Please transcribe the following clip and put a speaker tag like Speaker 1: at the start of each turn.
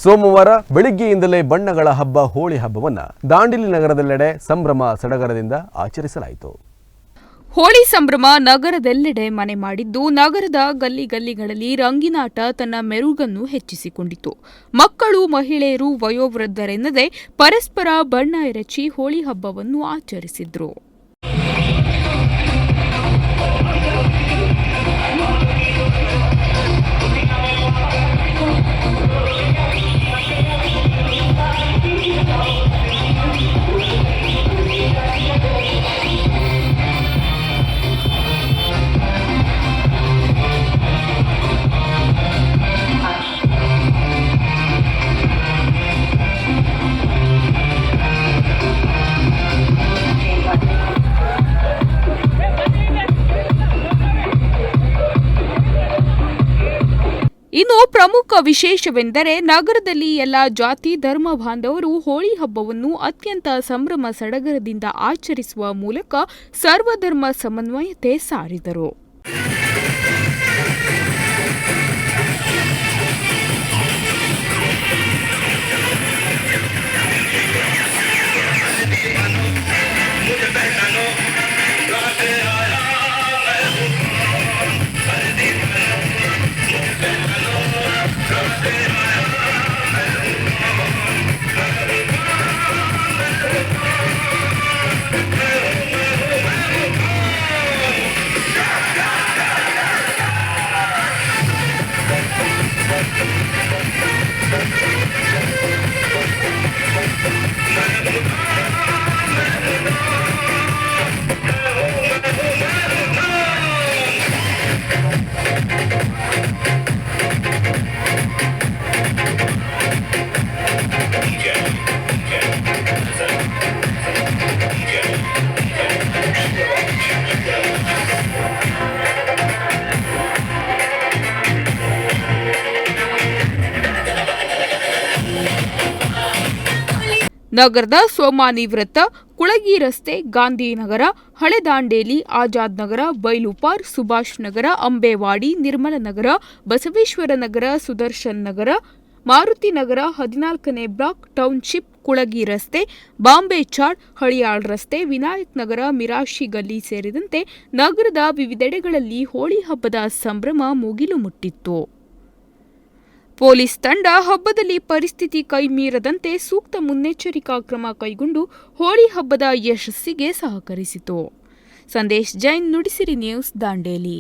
Speaker 1: ಸೋಮವಾರ ಬೆಳಿಗ್ಗೆಯಿಂದಲೇ ಬಣ್ಣಗಳ ಹಬ್ಬ ಹೋಳಿ ಹಬ್ಬವನ್ನು ದಾಂಡೇಲಿ ನಗರದೆಲ್ಲೆಡೆ ಸಂಭ್ರಮ ಸಡಗರದಿಂದ ಆಚರಿಸಲಾಯಿತು.
Speaker 2: ಹೋಳಿ ಸಂಭ್ರಮ ನಗರದೆಲ್ಲೆಡೆ ಮನೆ ಮಾಡಿದ್ದು, ನಗರದ ಗಲ್ಲಿಗಳಲ್ಲಿ ರಂಗಿನಾಟ ತನ್ನ ಮೆರುಗನ್ನು ಹೆಚ್ಚಿಸಿಕೊಂಡಿತು. ಮಕ್ಕಳು, ಮಹಿಳೆಯರು, ವಯೋವೃದ್ಧರೆನ್ನದೆ ಪರಸ್ಪರ ಬಣ್ಣ ಎರಚಿ ಹೋಳಿ ಹಬ್ಬವನ್ನು ಆಚರಿಸಿದ್ರು. ಇನ್ನು ಪ್ರಮುಖ ವಿಶೇಷವೆಂದರೆ ನಗರದಲ್ಲಿ ಎಲ್ಲ ಜಾತಿ ಧರ್ಮ ಬಾಂಧವರು ಹೋಳಿ ಹಬ್ಬವನ್ನು ಅತ್ಯಂತ ಸಂಭ್ರಮ ಸಡಗರದಿಂದ ಆಚರಿಸುವ ಮೂಲಕ ಸರ್ವಧರ್ಮ ಸಮನ್ವಯತೆ ಸಾರಿದರು. ನಗರದ ಸೋಮಾನಿ ವೃತ್ತ, ಕುಳಗಿ ರಸ್ತೆ, ಗಾಂಧಿನಗರ, ಹಳೆ ದಾಂಡೇಲಿ, ಆಜಾದ್ ನಗರ, ಬೈಲುಪಾರ್, ಸುಭಾಷ್ ನಗರ, ಅಂಬೇವಾಡಿ, ನಿರ್ಮಲ ನಗರ, ಬಸವೇಶ್ವರ ನಗರ, ಸುದರ್ಶನ್ ನಗರ, ಮಾರುತಿ ನಗರ, 14ನೇ ಬ್ಲಾಕ್, ಟೌನ್ಶಿಪ್, ಕುಳಗಿ ರಸ್ತೆ, ಬಾಂಬೆ ಚಾಡ್, ಹಳಿಯಾಳ್ ರಸ್ತೆ, ವಿನಾಯಕ್ ನಗರ, ಮಿರಾಶಿ ಗಲ್ಲಿ ಸೇರಿದಂತೆ ನಗರದ ವಿವಿಧೆಡೆಗಳಲ್ಲಿ ಹೋಳಿ ಹಬ್ಬದ ಸಂಭ್ರಮ ಮುಗಿಲು ಮುಟ್ಟಿತ್ತು. ಪೊಲೀಸ್ ತಂಡ ಹಬ್ಬದಲ್ಲಿ ಪರಿಸ್ಥಿತಿ ಕೈಮೀರದಂತೆ ಸೂಕ್ತ ಮುನ್ನೆಚ್ಚರಿಕಾ ಕ್ರಮ ಕೈಗೊಂಡು ಹೋಳಿ ಹಬ್ಬದ ಯಶಸ್ಸಿಗೆ ಸಹಕರಿಸಿತು. ಸಂದೇಶ್ ಜೈನ್, ನುಡಿಸಿರಿ ನ್ಯೂಸ್, ದಾಂಡೇಲಿ.